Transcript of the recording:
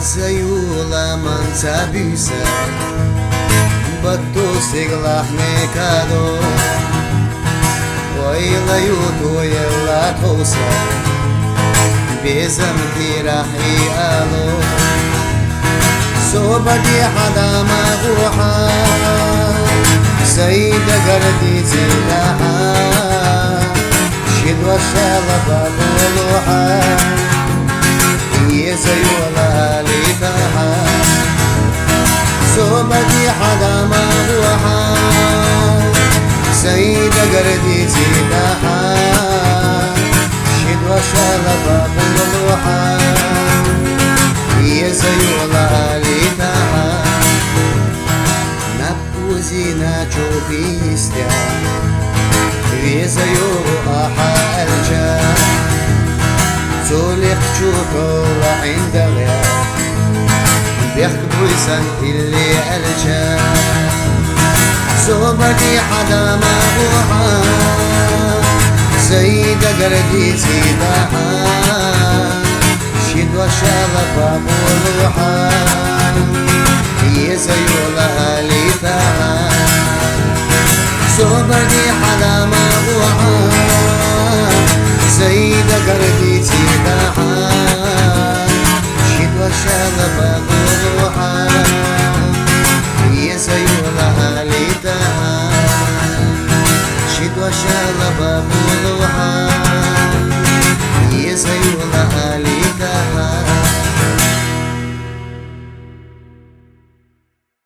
زيولا من تبيسا بدو سيغلح نكادو ويلا يوتو يلا توسا بيزم تيراحي آلو صوبتي حدا مغوحا سيد قردي تلاحا شدوى الشالبة بولوحا يزيولا لتاحا صوبتي حدا مغوحا سيد قردي تلاحا شدوى الشالبة بولوحا يزيولا لتاحا نبوزينا تشوفيستيا ويزيو أحا الجا تولق تشوكو عند غيا بيخبو يسان اللي الجا صوبتي حدا مغوحا سيدة قردي سيداها شدوى شالبا بولوحا يزيولا لتاها صوبتي حدا مغوحا سيدة قردي سيداها شدوى شالبا بولوحا